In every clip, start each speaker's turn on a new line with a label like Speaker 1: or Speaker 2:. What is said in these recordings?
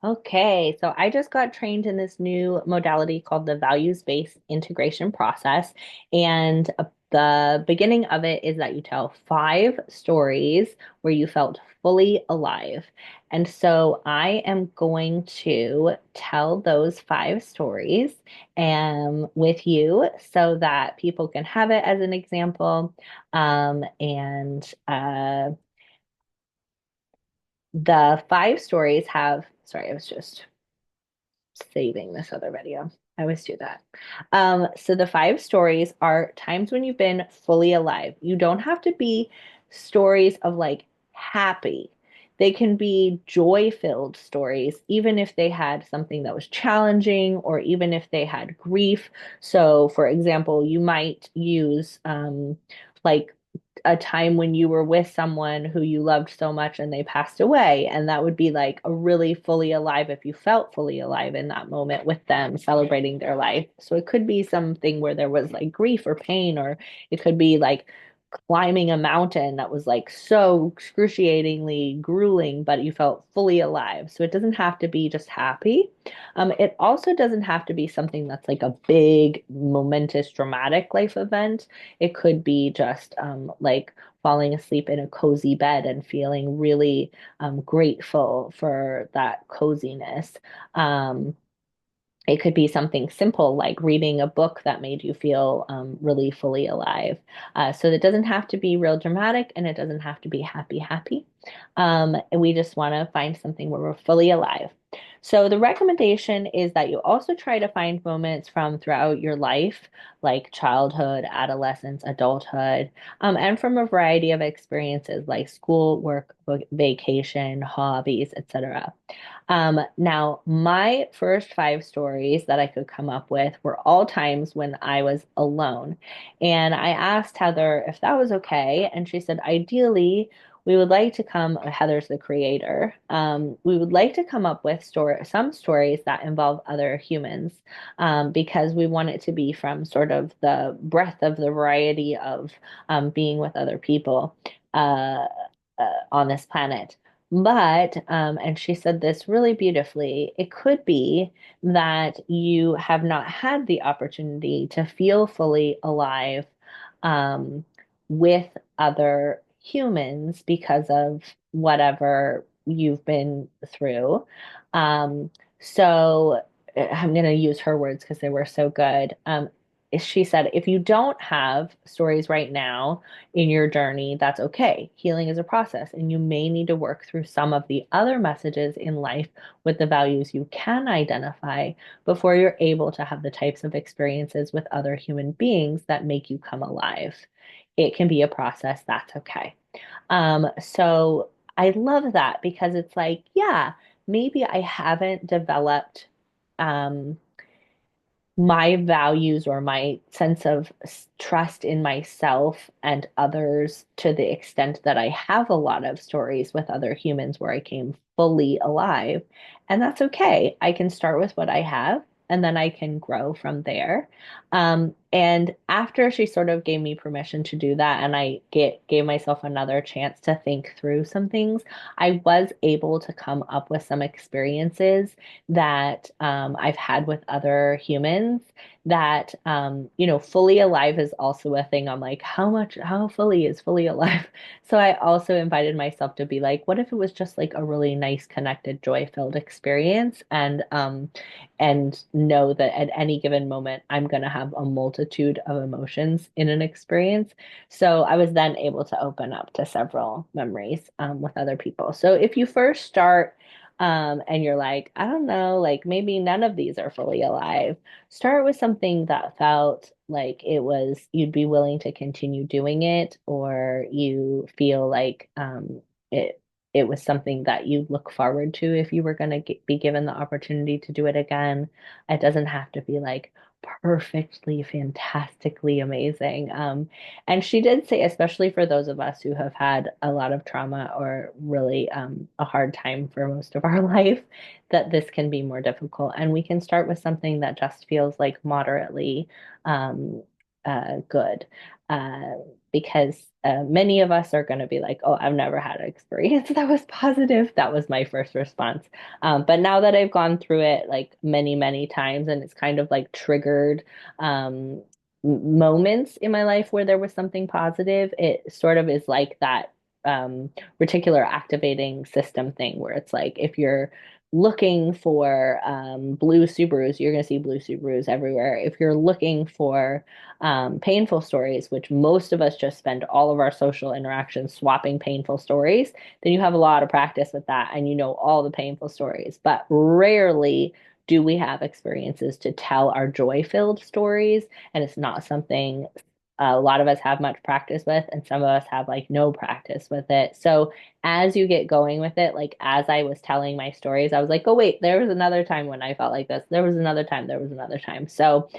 Speaker 1: Okay, so I just got trained in this new modality called the values-based integration process. And the beginning of it is that you tell five stories where you felt fully alive. And so I am going to tell those five stories with you so that people can have it as an example. The five stories have, sorry, I was just saving this other video. I always do that. So the five stories are times when you've been fully alive. You don't have to be stories of like happy. They can be joy-filled stories, even if they had something that was challenging or even if they had grief. So, for example, you might use like a time when you were with someone who you loved so much and they passed away. And that would be like a really fully alive if you felt fully alive in that moment with them celebrating their life. So it could be something where there was like grief or pain, or it could be like climbing a mountain that was like so excruciatingly grueling, but you felt fully alive. So it doesn't have to be just happy. It also doesn't have to be something that's like a big, momentous, dramatic life event. It could be just like falling asleep in a cozy bed and feeling really grateful for that coziness. Um, it could be something simple like reading a book that made you feel really fully alive. So it doesn't have to be real dramatic and it doesn't have to be happy, happy. We just want to find something where we're fully alive. So the recommendation is that you also try to find moments from throughout your life, like childhood, adolescence, adulthood, and from a variety of experiences like school, work, vacation, hobbies, etc. Now, my first five stories that I could come up with were all times when I was alone. And I asked Heather if that was okay. And she said, ideally, we would like to Heather's the creator. We would like to come up with some stories that involve other humans because we want it to be from sort of the breadth of the variety of being with other people uh, on this planet. And she said this really beautifully, it could be that you have not had the opportunity to feel fully alive um, with other humans because of whatever you've been through. Um, so I'm going to use her words because they were so good. She said, if you don't have stories right now, in your journey, that's okay. Healing is a process, and you may need to work through some of the other messages in life with the values you can identify before you're able to have the types of experiences with other human beings that make you come alive. It can be a process, that's okay. So I love that because it's like, yeah, maybe I haven't developed um, my values or my sense of trust in myself and others to the extent that I have a lot of stories with other humans where I came fully alive. And that's okay. I can start with what I have and then I can grow from there. And after she sort of gave me permission to do that and gave myself another chance to think through some things, I was able to come up with some experiences that I've had with other humans that, fully alive is also a thing. I'm like, how fully is fully alive? So I also invited myself to be like, what if it was just like a really nice, connected, joy-filled experience? And know that at any given moment, I'm going to have a multitude of emotions in an experience. So I was then able to open up to several memories with other people. So if you first start and you're like, I don't know, like maybe none of these are fully alive. Start with something that felt like it was, you'd be willing to continue doing it, or you feel like it was something that you look forward to if you were going to be given the opportunity to do it again. It doesn't have to be like perfectly, fantastically amazing. And she did say, especially for those of us who have had a lot of trauma or really a hard time for most of our life, that this can be more difficult. And we can start with something that just feels like moderately um, good uh, because many of us are going to be like, oh, I've never had an experience that was positive. That was my first response. But now that I've gone through it like many, many times and it's kind of like triggered um, moments in my life where there was something positive, it sort of is like that reticular activating system thing where it's like if you're looking for blue Subarus, you're going to see blue Subarus everywhere. If you're looking for painful stories, which most of us just spend all of our social interactions swapping painful stories, then you have a lot of practice with that and you know all the painful stories. But rarely do we have experiences to tell our joy-filled stories, and it's not something a lot of us have much practice with, and some of us have like no practice with it. So as you get going with it, like as I was telling my stories, I was like, oh, wait, there was another time when I felt like this. There was another time. There was another time. So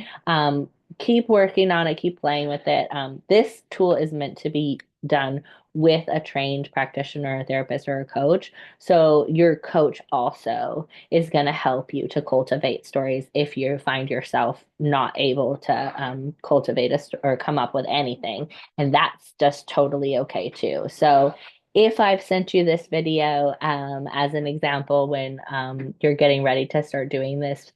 Speaker 1: keep working on it, keep playing with it. This tool is meant to be done with a trained practitioner, a therapist, or a coach. So your coach also is going to help you to cultivate stories if you find yourself not able to cultivate or come up with anything. And that's just totally okay too. So if I've sent you this video as an example when you're getting ready to start doing this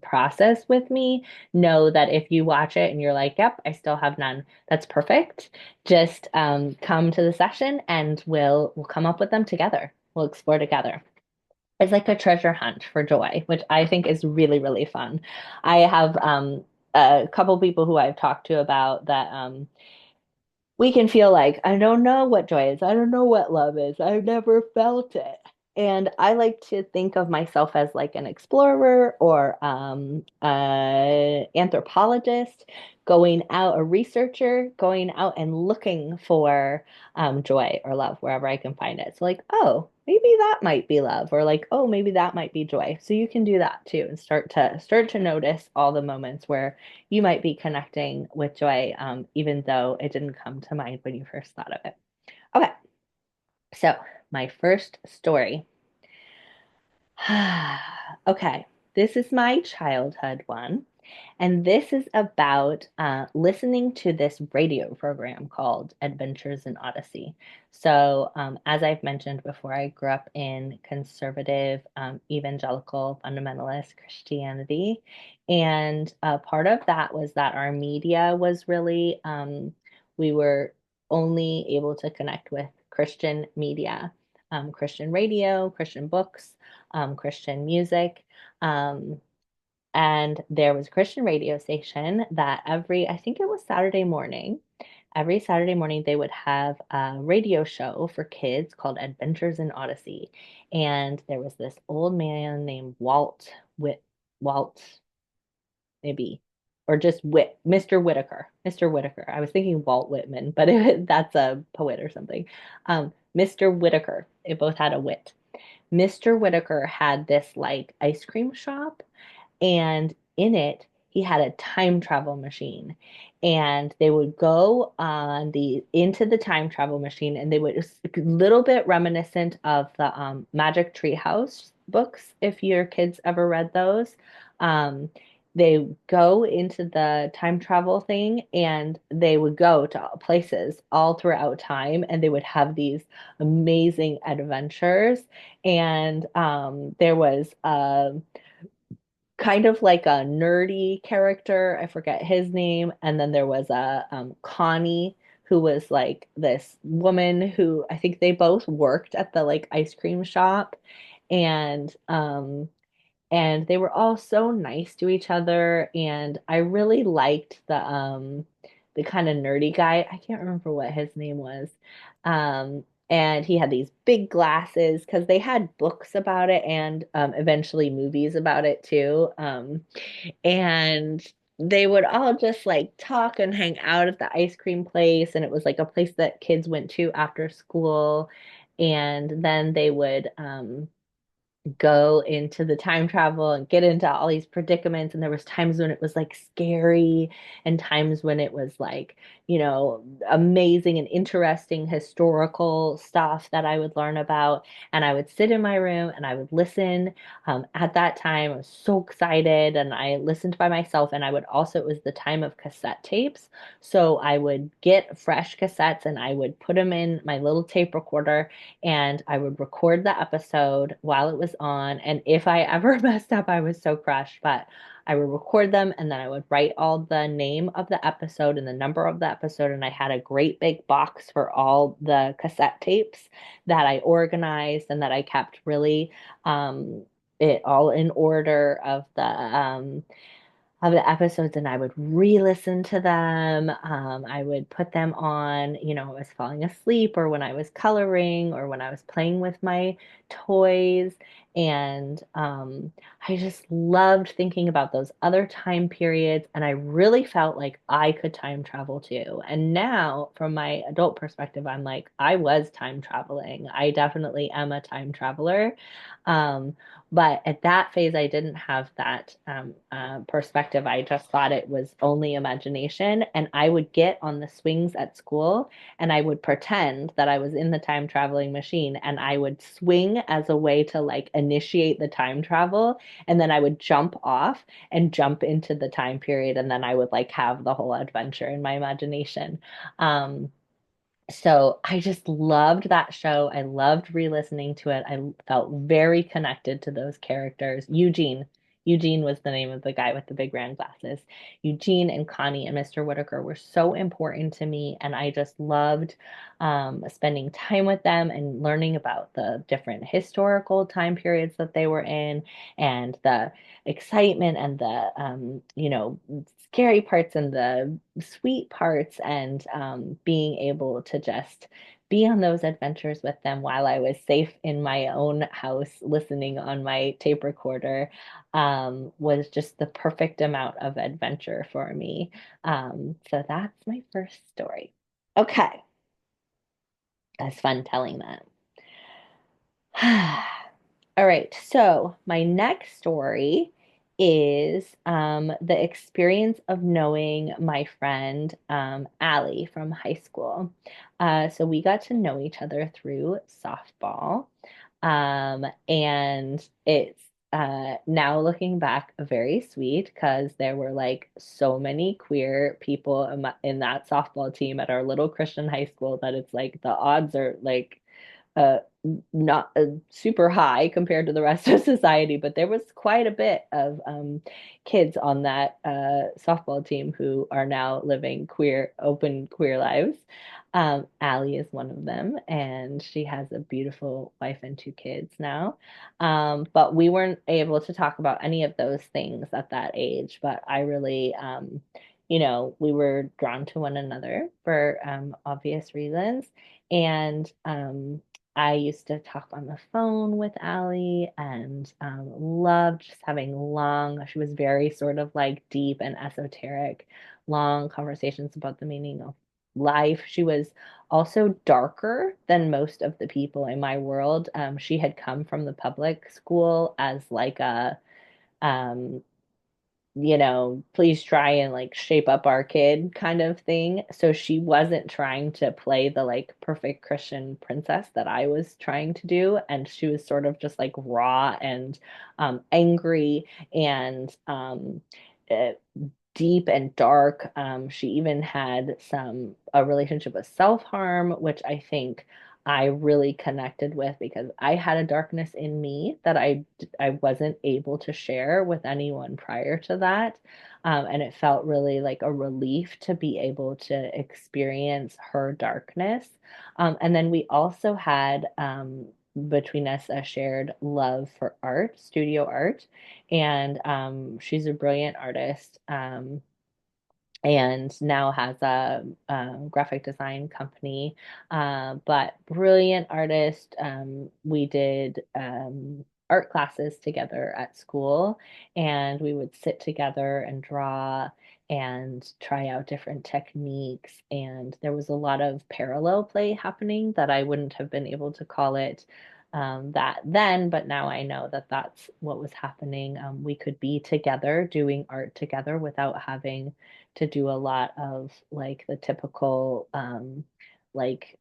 Speaker 1: process with me, know that if you watch it and you're like, yep, I still have none, that's perfect. Just come to the session and we'll come up with them together. We'll explore together. It's like a treasure hunt for joy, which I think is really, really fun. I have a couple people who I've talked to about that we can feel like, I don't know what joy is. I don't know what love is. I've never felt it. And I like to think of myself as like an explorer or anthropologist going out, a researcher going out and looking for joy or love wherever I can find it. So like, oh, maybe that might be love, or like, oh, maybe that might be joy. So you can do that too and start to notice all the moments where you might be connecting with joy, even though it didn't come to mind when you first thought of it. Okay, so my first story. Okay, this is my childhood one. And this is about listening to this radio program called Adventures in Odyssey. So, as I've mentioned before, I grew up in conservative, evangelical, fundamentalist Christianity. And part of that was that our media was really, we were only able to connect with Christian media, Christian radio, Christian books, Christian music. Um, and there was a Christian radio station that I think it was every Saturday morning, they would have a radio show for kids called Adventures in Odyssey. And there was this old man named Walt, maybe, or just Mr. Whitaker. Mr. Whitaker. I was thinking Walt Whitman, but that's a poet or something. Mr. Whitaker. They both had a wit. Mr. Whitaker had this like ice cream shop, and in it he had a time travel machine, and they would go on the into the time travel machine, and they would a little bit reminiscent of the Magic Treehouse books, if your kids ever read those. They go into the time travel thing and they would go to places all throughout time, and they would have these amazing adventures. And there was kind of like a nerdy character. I forget his name. And then there was a Connie, who was like this woman who I think they both worked at the like ice cream shop. And and they were all so nice to each other. And I really liked the kind of nerdy guy. I can't remember what his name was. And he had these big glasses because they had books about it, and eventually movies about it too. And they would all just like talk and hang out at the ice cream place, and it was like a place that kids went to after school. And then they would go into the time travel and get into all these predicaments, and there was times when it was like scary and times when it was like amazing and interesting historical stuff that I would learn about. And I would sit in my room and I would listen. At that time, I was so excited and I listened by myself. And I would also, it was the time of cassette tapes. So I would get fresh cassettes and I would put them in my little tape recorder and I would record the episode while it was on. And if I ever messed up, I was so crushed. But I would record them and then I would write all the name of the episode and the number of the episode. And I had a great big box for all the cassette tapes that I organized and that I kept really it all in order of the episodes and I would re-listen to them. I would put them on, I was falling asleep or when I was coloring or when I was playing with my toys. And I just loved thinking about those other time periods. And I really felt like I could time travel too. And now, from my adult perspective, I'm like, I was time traveling. I definitely am a time traveler. Um, but at that phase, I didn't have that perspective. I just thought it was only imagination. And I would get on the swings at school and I would pretend that I was in the time traveling machine and I would swing as a way to like initiate the time travel. And then I would jump off and jump into the time period. And then I would like have the whole adventure in my imagination. So I just loved that show. I loved re-listening to it. I felt very connected to those characters. Eugene. Eugene was the name of the guy with the big round glasses. Eugene and Connie and Mr. Whitaker were so important to me, and I just loved spending time with them and learning about the different historical time periods that they were in, and the excitement and the scary parts and the sweet parts and being able to just be on those adventures with them while I was safe in my own house listening on my tape recorder was just the perfect amount of adventure for me. So that's my first story. Okay, that's fun telling that. All right, so my next story is the experience of knowing my friend Allie from high school. So we got to know each other through softball. And it's now looking back very sweet because there were like so many queer people in that softball team at our little Christian high school that it's like the odds are like uh, not super high compared to the rest of society, but there was quite a bit of kids on that softball team who are now living open queer lives. Allie is one of them, and she has a beautiful wife and two kids now. But we weren't able to talk about any of those things at that age, but I really, we were drawn to one another for obvious reasons. And I used to talk on the phone with Allie and loved just having she was very sort of like deep and esoteric, long conversations about the meaning of life. She was also darker than most of the people in my world. She had come from the public school as like um, please try and like shape up our kid kind of thing. So she wasn't trying to play the like perfect Christian princess that I was trying to do. And she was sort of just like raw and angry and uh, deep and dark. She even had a relationship with self-harm, which I think I really connected with because I had a darkness in me that I wasn't able to share with anyone prior to that. And it felt really like a relief to be able to experience her darkness. And then we also had between us a shared love for art, studio art, and she's a brilliant artist. And now has a graphic design company, but brilliant artist. We did art classes together at school, and we would sit together and draw and try out different techniques. And there was a lot of parallel play happening that I wouldn't have been able to call it that then, but now I know that that's what was happening. We could be together doing art together without having to do a lot of like the typical like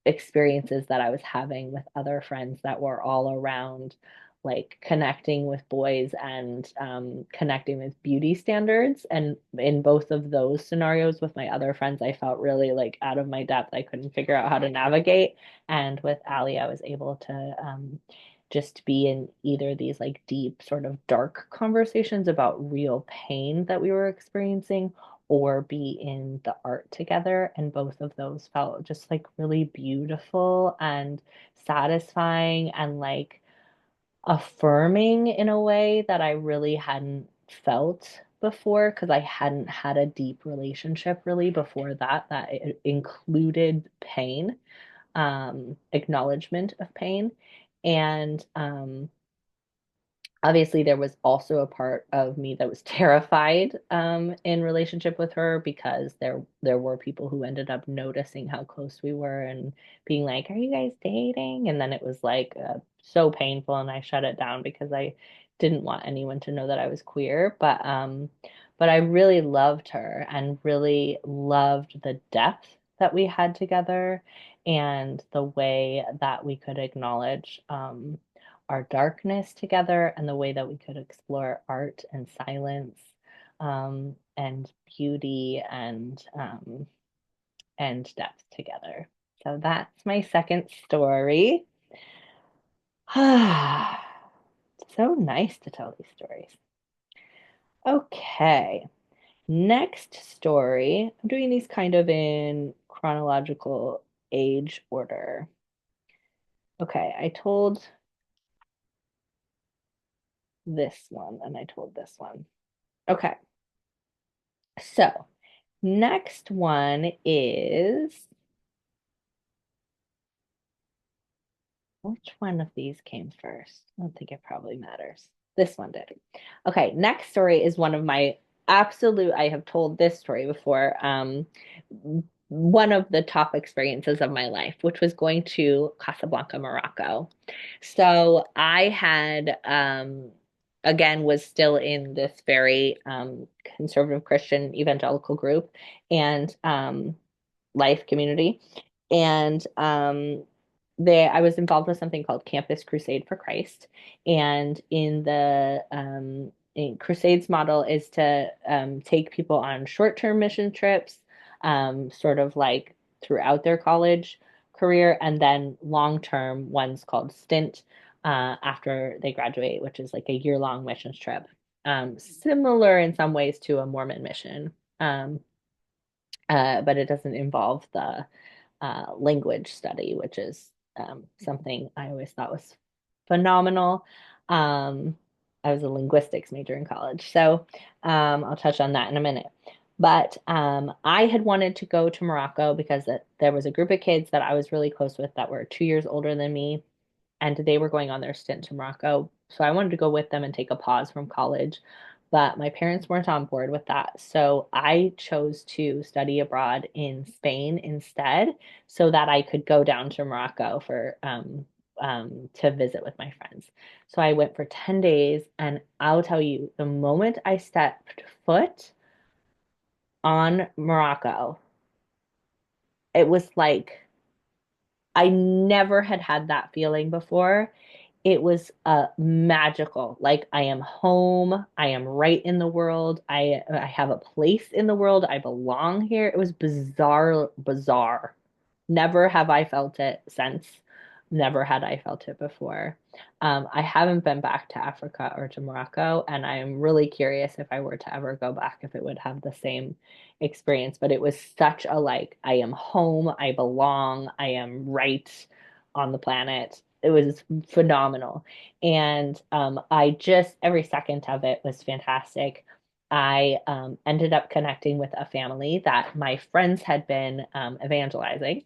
Speaker 1: experiences that I was having with other friends that were all around like connecting with boys and connecting with beauty standards. And in both of those scenarios with my other friends, I felt really like out of my depth. I couldn't figure out how to navigate. And with Ali, I was able to just be in either these like deep, sort of dark conversations about real pain that we were experiencing, or be in the art together. And both of those felt just like really beautiful and satisfying and like affirming in a way that I really hadn't felt before because I hadn't had a deep relationship really before that it included pain, acknowledgement of pain. And obviously there was also a part of me that was terrified in relationship with her because there were people who ended up noticing how close we were and being like, "Are you guys dating?" And then it was like so painful, and I shut it down because I didn't want anyone to know that I was queer. But I really loved her and really loved the depth that we had together and the way that we could acknowledge our darkness together and the way that we could explore art and silence, and beauty and depth together. So that's my second story. So nice to tell these stories. Okay, next story. I'm doing these kind of in chronological age order. Okay, I told this one and I told this one. Okay, so next one is, which one of these came first? I don't think it probably matters. This one did. Okay, next story is one of my absolute, I have told this story before. One of the top experiences of my life, which was going to Casablanca, Morocco. So I had again was still in this very conservative Christian evangelical group and life community. And there I was involved with something called Campus Crusade for Christ. And in the Crusades model is to take people on short-term mission trips, sort of like throughout their college career, and then long-term ones called stint after they graduate, which is like a year-long missions trip. Similar in some ways to a Mormon mission. But it doesn't involve the language study, which is something I always thought was phenomenal. Um, I was a linguistics major in college, so I'll touch on that in a minute. But I had wanted to go to Morocco because there was a group of kids that I was really close with that were 2 years older than me, and they were going on their stint to Morocco. So I wanted to go with them and take a pause from college, but my parents weren't on board with that. So I chose to study abroad in Spain instead so that I could go down to Morocco for to visit with my friends. So I went for 10 days, and I'll tell you, the moment I stepped foot on Morocco, it was like I never had had that feeling before. It was magical. Like I am home. I am right in the world. I have a place in the world. I belong here. It was bizarre, bizarre. Never have I felt it since. Never had I felt it before. I haven't been back to Africa or to Morocco, and I am really curious if I were to ever go back, if it would have the same experience. But it was such a like, I am home, I belong, I am right on the planet. It was phenomenal. And I just, every second of it was fantastic. I ended up connecting with a family that my friends had been evangelizing.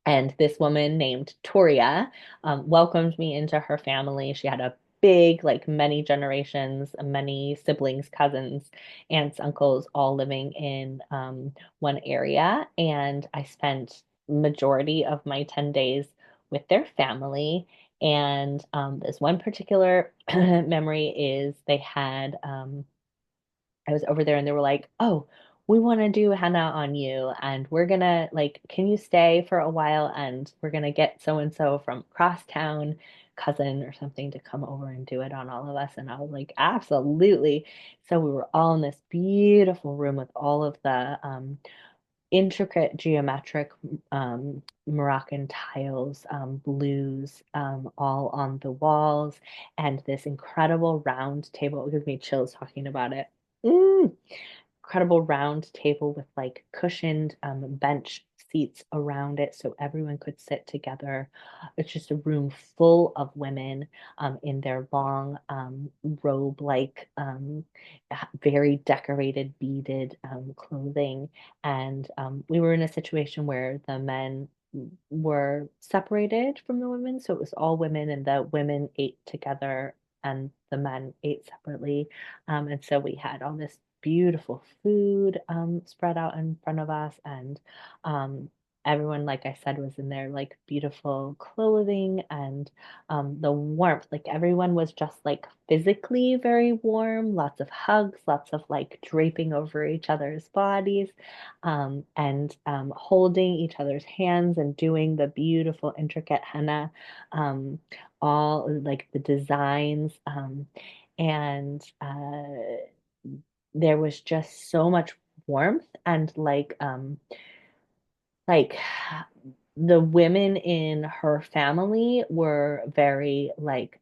Speaker 1: And this woman named Toria welcomed me into her family. She had a big, like many generations, many siblings, cousins, aunts, uncles, all living in one area. And I spent majority of my 10 days with their family. And this one particular memory is they had I was over there and they were like, "Oh, we want to do henna on you and we're gonna like, can you stay for a while and we're gonna get so and so from across town, cousin or something to come over and do it on all of us." And I was like, "Absolutely." So we were all in this beautiful room with all of the intricate geometric Moroccan tiles, blues, all on the walls, and this incredible round table. It gives me chills talking about it. Mm, incredible round table with like cushioned bench seats around it so everyone could sit together. It's just a room full of women in their long robe-like, very decorated, beaded clothing. And we were in a situation where the men were separated from the women. So it was all women, and the women ate together and the men ate separately. And so we had all this beautiful food spread out in front of us. And um, everyone, like I said, was in their like beautiful clothing and the warmth. Like everyone was just like physically very warm, lots of hugs, lots of like draping over each other's bodies and holding each other's hands and doing the beautiful, intricate henna, um, all like the designs. And there was just so much warmth and like the women in her family were very like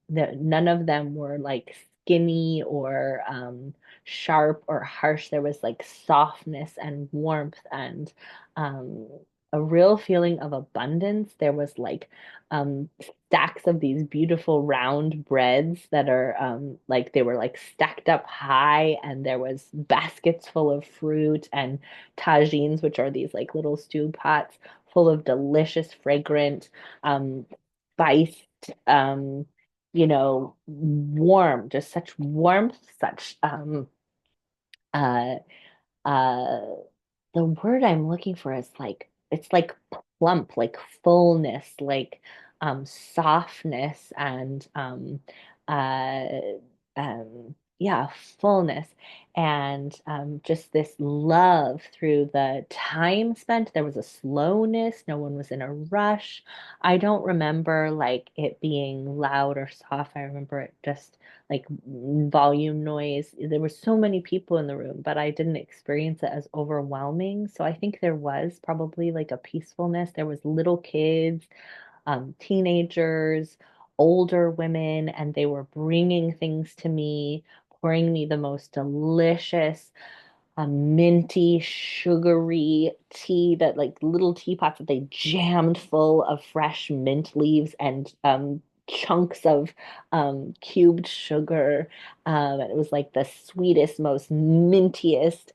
Speaker 1: none of them were like skinny or sharp or harsh. There was like softness and warmth and um a real feeling of abundance. There was like stacks of these beautiful round breads that are like they were like stacked up high, and there was baskets full of fruit and tagines, which are these like little stew pots full of delicious, fragrant, um, spiced, warm, just such warmth, such uh uh the word I'm looking for is like it's like plump, like fullness, like softness and uh yeah, fullness and just this love through the time spent. There was a slowness, no one was in a rush. I don't remember like it being loud or soft. I remember it just like volume noise. There were so many people in the room, but I didn't experience it as overwhelming. So I think there was probably like a peacefulness. There was little kids, teenagers, older women, and they were bringing things to me, pouring me the most delicious a minty, sugary tea that like little teapots that they jammed full of fresh mint leaves and chunks of cubed sugar. And it was like the sweetest, most mintiest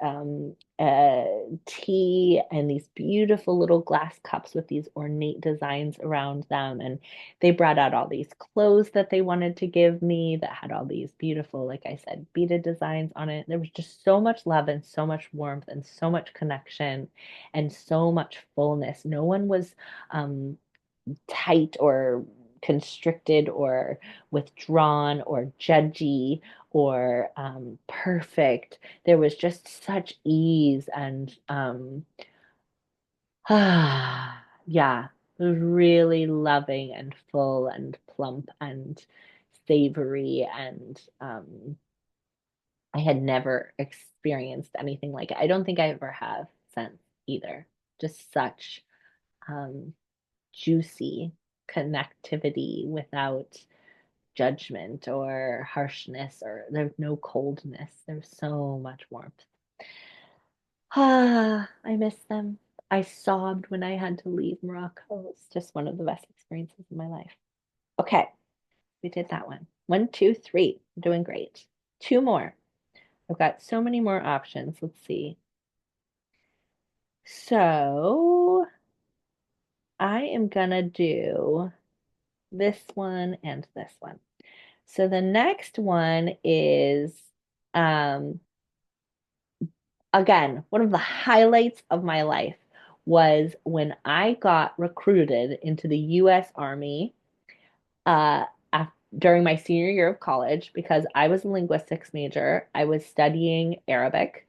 Speaker 1: tea and these beautiful little glass cups with these ornate designs around them. And they brought out all these clothes that they wanted to give me that had all these beautiful, like I said, beaded designs on it. There was just so much love and so much warmth and so much connection and so much fullness. No one was tight or constricted or withdrawn or judgy or perfect. There was just such ease and yeah, it was really loving and full and plump and savory and I had never experienced anything like it. I don't think I ever have since either. Just such um, juicy connectivity without judgment or harshness, or there's no coldness. There's so much warmth. Ah, I miss them. I sobbed when I had to leave Morocco. It's just one of the best experiences of my life. Okay, we did that one. One, two, three. I'm doing great. Two more. I've got so many more options. Let's see. So I am gonna do this one and this one. So the next one is um again one of the highlights of my life was when I got recruited into the US Army uh, during my senior year of college because I was a linguistics major. I was studying Arabic.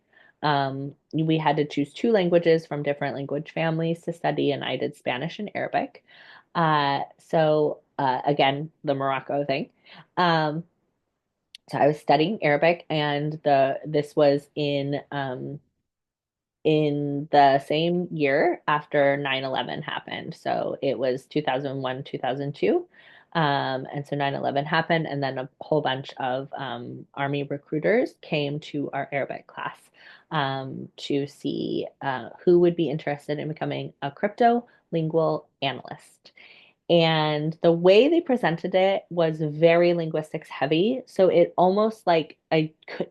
Speaker 1: We had to choose two languages from different language families to study, and I did Spanish and Arabic. Again, the Morocco thing. Um, so I was studying Arabic, and the this was in the same year after 9/11 happened. So it was 2001, 2002. And so 9/11 happened, and then a whole bunch of Army recruiters came to our Arabic class to see who would be interested in becoming a crypto lingual analyst. And the way they presented it was very linguistics heavy. So it almost like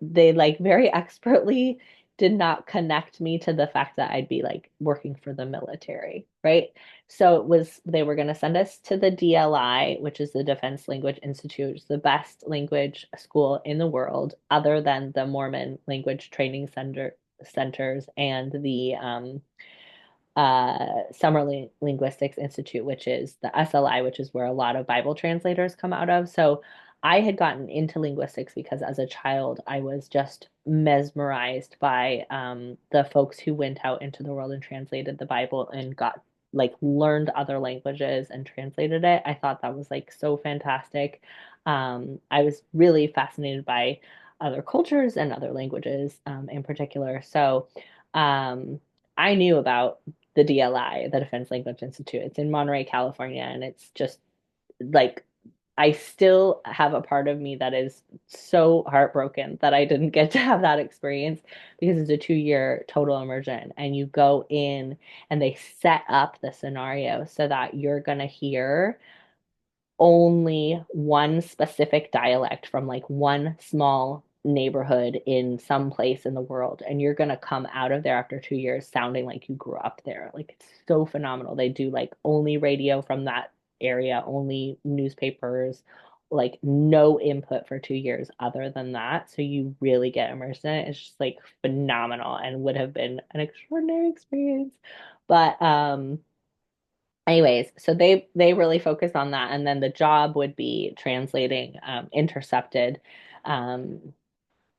Speaker 1: they like very expertly did not connect me to the fact that I'd be like working for the military, right? So it was, they were going to send us to the DLI, which is the Defense Language Institute, the best language school in the world, other than the Mormon Language Training Centers and the Summer Linguistics Institute, which is the SLI, which is where a lot of Bible translators come out of. So I had gotten into linguistics because as a child, I was just mesmerized by the folks who went out into the world and translated the Bible and got like learned other languages and translated it. I thought that was like so fantastic. I was really fascinated by other cultures and other languages in particular. So um, I knew about the DLI, the Defense Language Institute. It's in Monterey, California, and it's just like I still have a part of me that is so heartbroken that I didn't get to have that experience because it's a 2 year total immersion. And you go in and they set up the scenario so that you're going to hear only one specific dialect from like one small neighborhood in some place in the world, and you're going to come out of there after 2 years sounding like you grew up there. Like it's so phenomenal. They do like only radio from that area, only newspapers, like no input for 2 years other than that, so you really get immersed in it. It's just like phenomenal and would have been an extraordinary experience. But anyways, so they really focus on that, and then the job would be translating intercepted um,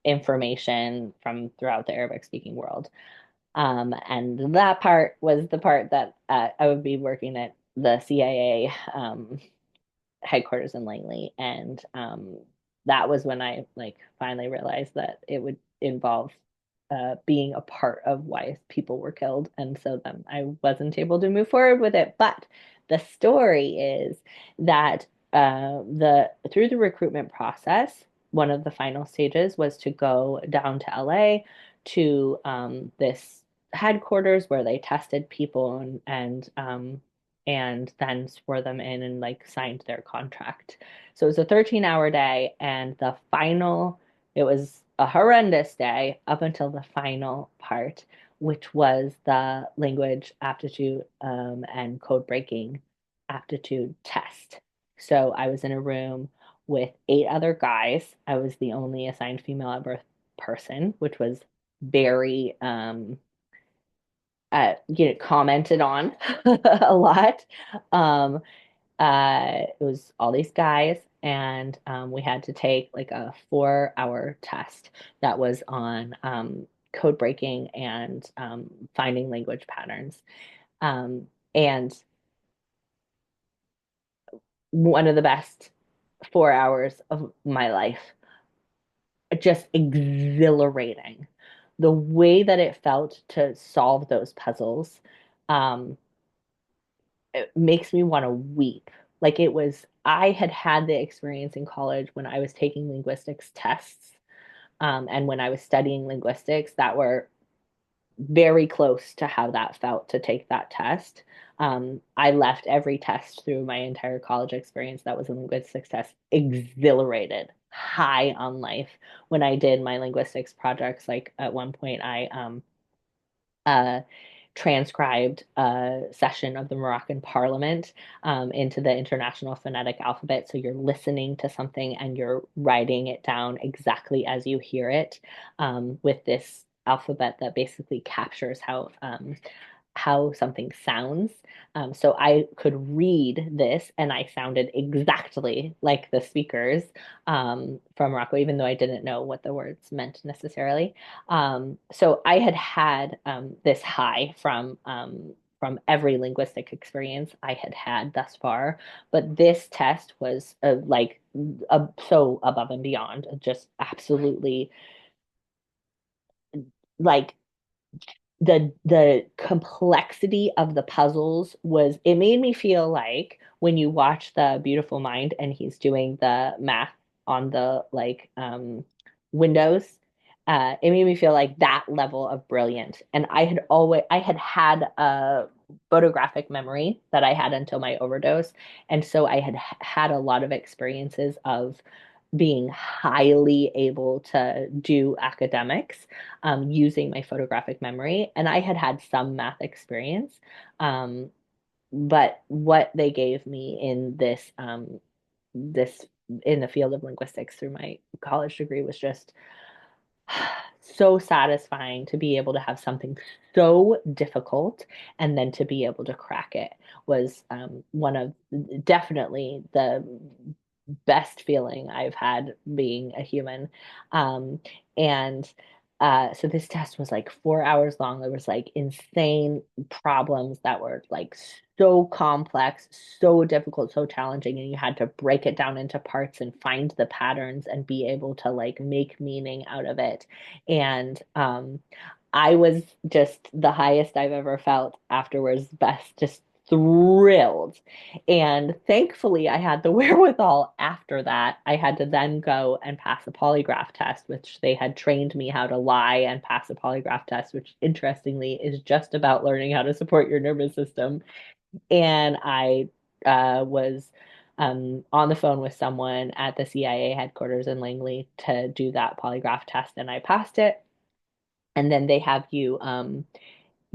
Speaker 1: information from throughout the Arabic speaking world. And that part was the part that I would be working at the CIA headquarters in Langley, and that was when I like finally realized that it would involve being a part of why people were killed, and so then I wasn't able to move forward with it. But the story is that the through the recruitment process, one of the final stages was to go down to LA to this headquarters where they tested people and then swore them in and like signed their contract. So it was a 13-hour day, and it was a horrendous day up until the final part, which was the language aptitude and code breaking aptitude test. So I was in a room with 8 other guys. I was the only assigned female at birth person, which was very commented on a lot. Um, it was all these guys, and we had to take like a 4 hour test that was on code breaking and finding language patterns. And one of the best 4 hours of my life, just exhilarating. The way that it felt to solve those puzzles, um, it makes me want to weep. Like it was, I had had the experience in college when I was taking linguistics tests, and when I was studying linguistics that were very close to how that felt to take that test. I left every test through my entire college experience that was a linguistics test exhilarated, high on life. When I did my linguistics projects, like at one point, I uh, transcribed a session of the Moroccan parliament into the International Phonetic Alphabet. So you're listening to something and you're writing it down exactly as you hear it with this alphabet that basically captures how how something sounds. So I could read this and I sounded exactly like the speakers from Morocco, even though I didn't know what the words meant necessarily. So I had had this high from every linguistic experience I had had thus far, but this test was so above and beyond, just absolutely like the complexity of the puzzles was it made me feel like when you watch The Beautiful Mind and he's doing the math on the windows, it made me feel like that level of brilliant. And I had had a photographic memory that I had until my overdose, and so I had had a lot of experiences of being highly able to do academics using my photographic memory. And I had had some math experience. Um, but what they gave me in this in the field of linguistics through my college degree was just so satisfying to be able to have something so difficult and then to be able to crack it was one of definitely the best feeling I've had being a human. And so this test was like 4 hours long. There was like insane problems that were like so complex, so difficult, so challenging, and you had to break it down into parts and find the patterns and be able to like make meaning out of it. And I was just the highest I've ever felt afterwards, best, just thrilled. And thankfully, I had the wherewithal after that. I had to then go and pass a polygraph test, which they had trained me how to lie and pass a polygraph test, which interestingly is just about learning how to support your nervous system. And I was on the phone with someone at the CIA headquarters in Langley to do that polygraph test, and I passed it. And then they have you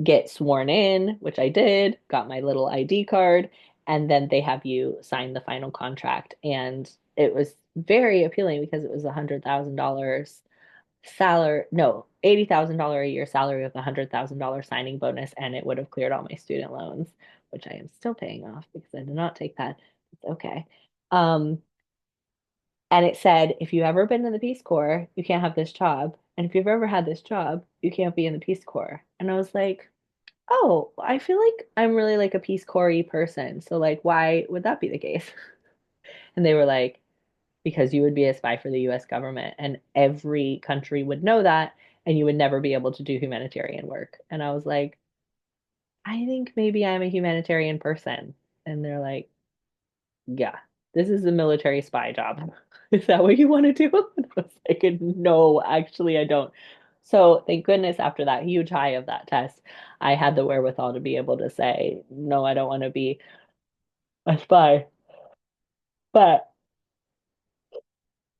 Speaker 1: get sworn in, which I did, got my little ID card, and then they have you sign the final contract. And it was very appealing because it was $100,000 salary, no, $80,000 a year salary with $100,000 signing bonus, and it would have cleared all my student loans, which I am still paying off because I did not take that. It's okay. Um, and it said, if you've ever been in the Peace Corps, you can't have this job. And if you've ever had this job, you can't be in the Peace Corps. And I was like, oh, I feel like I'm really like a Peace Corps person. So like, why would that be the case? And they were like, because you would be a spy for the US government and every country would know that and you would never be able to do humanitarian work. And I was like, I think maybe I'm a humanitarian person. And they're like, yeah, this is a military spy job. Is that what you want to do? And I was like, no, actually, I don't. So thank goodness after that huge high of that test, I had the wherewithal to be able to say, no, I don't want to be a spy. But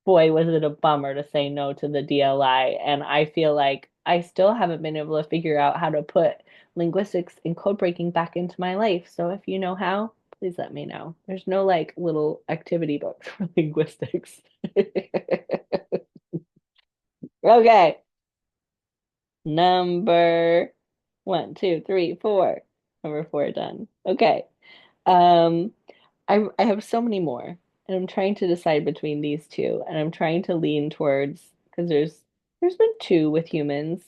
Speaker 1: boy, was it a bummer to say no to the DLI. And I feel like I still haven't been able to figure out how to put linguistics and code breaking back into my life. So if you know how, please let me know. There's no like little activity book for linguistics. Okay. Number one, two, three, four. Number four done. Okay. Um, I have so many more, and I'm trying to decide between these two, and I'm trying to lean towards because there's been two with humans.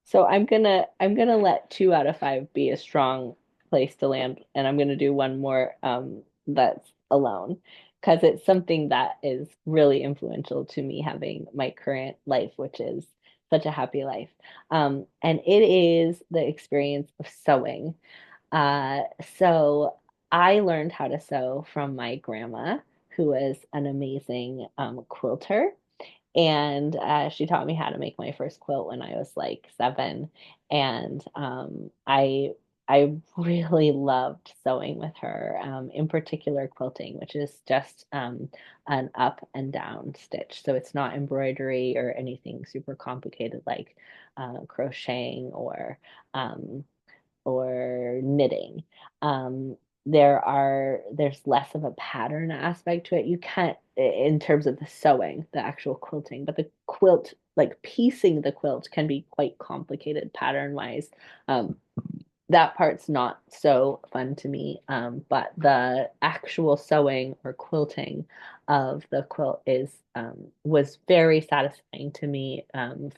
Speaker 1: So I'm gonna let 2 out of 5 be a strong place to land, and I'm gonna do one more that's alone because it's something that is really influential to me having my current life, which is such a happy life. And it is the experience of sewing. Uh, so I learned how to sew from my grandma, who was an amazing quilter. And she taught me how to make my first quilt when I was like 7. And I really loved sewing with her, in particular quilting, which is just an up and down stitch. So it's not embroidery or anything super complicated like crocheting um, or knitting. Um, there's less of a pattern aspect to it. You can't in terms of the sewing, the actual quilting, but the quilt, like piecing the quilt can be quite complicated pattern wise. Um, that part's not so fun to me. But the actual sewing or quilting of the quilt is was very satisfying to me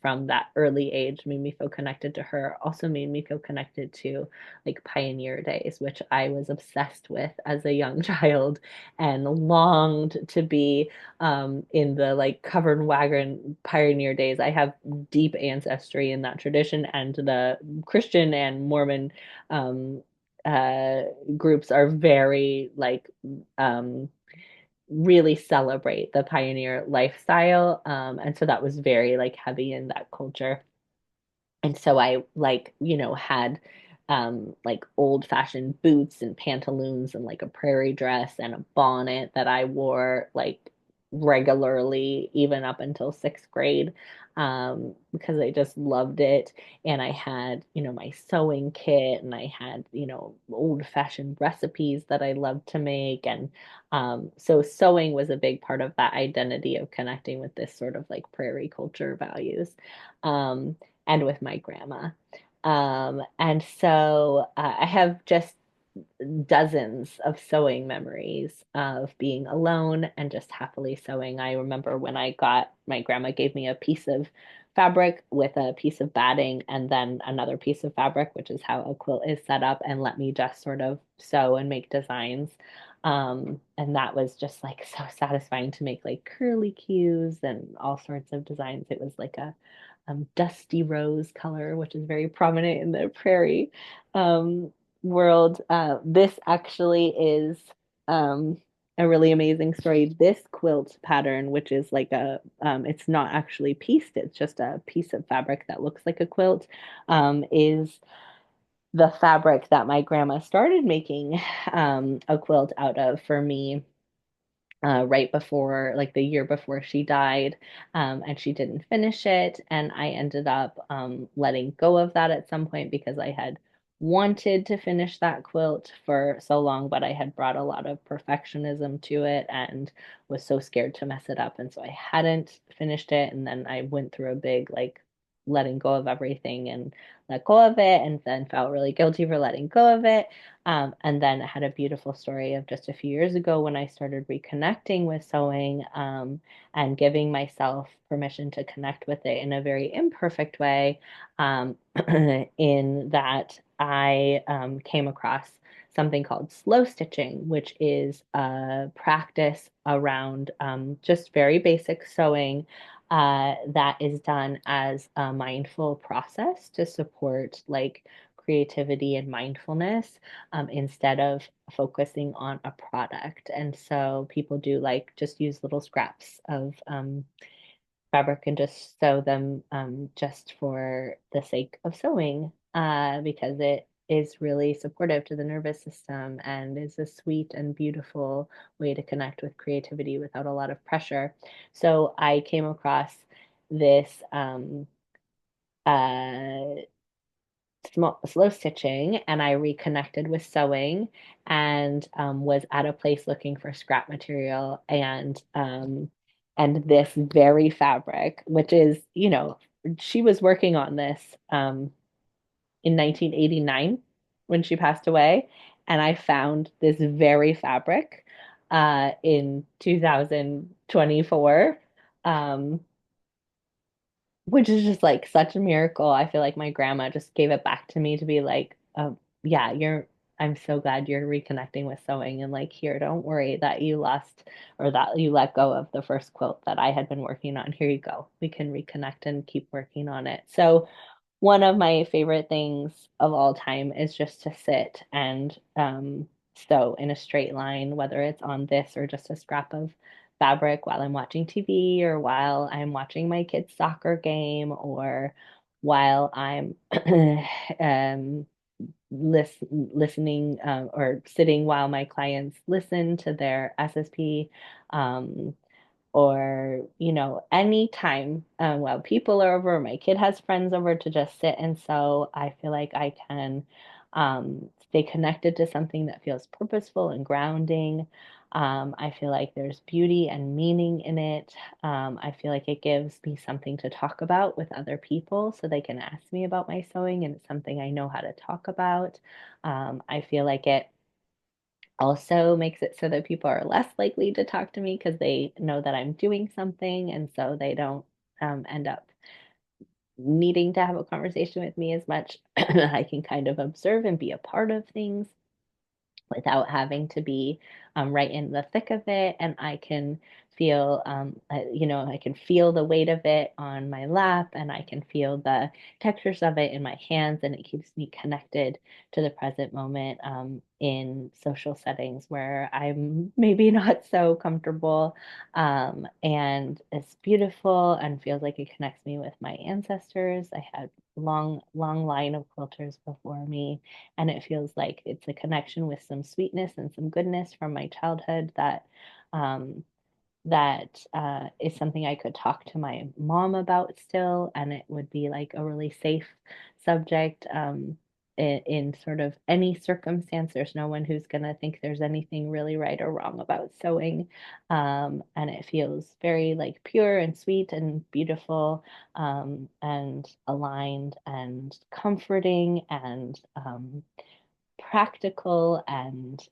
Speaker 1: from that early age. Made me feel connected to her. Also made me feel connected to like pioneer days, which I was obsessed with as a young child and longed to be in the like covered wagon pioneer days. I have deep ancestry in that tradition, and the Christian and Mormon um, uh, groups are very like um, really celebrate the pioneer lifestyle. And so that was very like heavy in that culture. And so I like, had like old fashioned boots and pantaloons and like a prairie dress and a bonnet that I wore like regularly, even up until sixth grade, because I just loved it. And I had, my sewing kit, and I had, old fashioned recipes that I loved to make. And so sewing was a big part of that identity of connecting with this sort of like prairie culture values. Um, and with my grandma. And so I have just dozens of sewing memories of being alone and just happily sewing. I remember when my grandma gave me a piece of fabric with a piece of batting and then another piece of fabric, which is how a quilt is set up, and let me just sort of sew and make designs. And that was just like so satisfying to make like curly cues and all sorts of designs. It was like a dusty rose color, which is very prominent in the prairie world. This actually is um, a really amazing story. This quilt pattern, which is like it's not actually pieced, it's just a piece of fabric that looks like a quilt, is the fabric that my grandma started making a quilt out of for me right before, like the year before she died, and she didn't finish it. And I ended up letting go of that at some point because I had wanted to finish that quilt for so long, but I had brought a lot of perfectionism to it and was so scared to mess it up. And so I hadn't finished it. And then I went through a big, like, letting go of everything and let go of it, and then felt really guilty for letting go of it. And then I had a beautiful story of just a few years ago when I started reconnecting with sewing, and giving myself permission to connect with it in a very imperfect way, um, in that I came across something called slow stitching, which is a practice around just very basic sewing. That is done as a mindful process to support like creativity and mindfulness, instead of focusing on a product. And so people do like just use little scraps of fabric and just sew them, just for the sake of sewing, because it is really supportive to the nervous system and is a sweet and beautiful way to connect with creativity without a lot of pressure. So I came across this uh, slow stitching, and I reconnected with sewing, and was at a place looking for scrap material, and this very fabric, which is, she was working on this in 1989 when she passed away, and I found this very fabric in 2024. Um, which is just like such a miracle. I feel like my grandma just gave it back to me to be like, yeah, I'm so glad you're reconnecting with sewing, and like, here, don't worry that you lost or that you let go of the first quilt that I had been working on. Here you go. We can reconnect and keep working on it. So one of my favorite things of all time is just to sit and sew in a straight line, whether it's on this or just a scrap of fabric while I'm watching TV, or while I'm watching my kids' soccer game, or while I'm um, listening, or sitting while my clients listen to their SSP, um, or anytime while people are over, my kid has friends over, to just sit and sew. I feel like I can stay connected to something that feels purposeful and grounding. I feel like there's beauty and meaning in it. I feel like it gives me something to talk about with other people so they can ask me about my sewing and it's something I know how to talk about. I feel like it also makes it so that people are less likely to talk to me because they know that I'm doing something and so they don't end up needing to have a conversation with me as much. I can kind of observe and be a part of things without having to be right in the thick of it. And I can feel, I can feel the weight of it on my lap and I can feel the textures of it in my hands. And it keeps me connected to the present moment in social settings where I'm maybe not so comfortable. And it's beautiful and feels like it connects me with my ancestors. I had long line of quilters before me and it feels like it's a connection with some sweetness and some goodness from my childhood um, that is something I could talk to my mom about still, and it would be like a really safe subject in sort of any circumstance. There's no one who's going to think there's anything really right or wrong about sewing, and it feels very like pure and sweet and beautiful, and aligned and comforting and practical and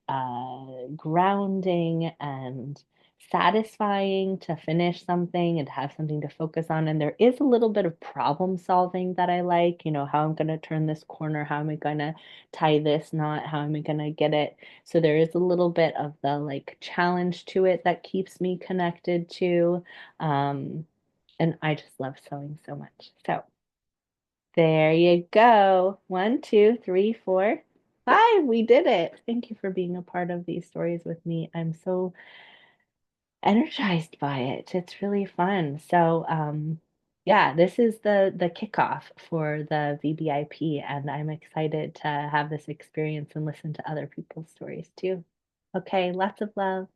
Speaker 1: grounding and satisfying to finish something and to have something to focus on. And there is a little bit of problem solving that I like, how I'm going to turn this corner, how am I going to tie this knot, how am I going to get it. So there is a little bit of the like challenge to it that keeps me connected to. Um, and I just love sewing so much. So there you go. One, two, three, four, five. We did it. Thank you for being a part of these stories with me. I'm so energized by it. It's really fun. So, yeah, this is the kickoff for the VBIP, and I'm excited to have this experience and listen to other people's stories too. Okay, lots of love.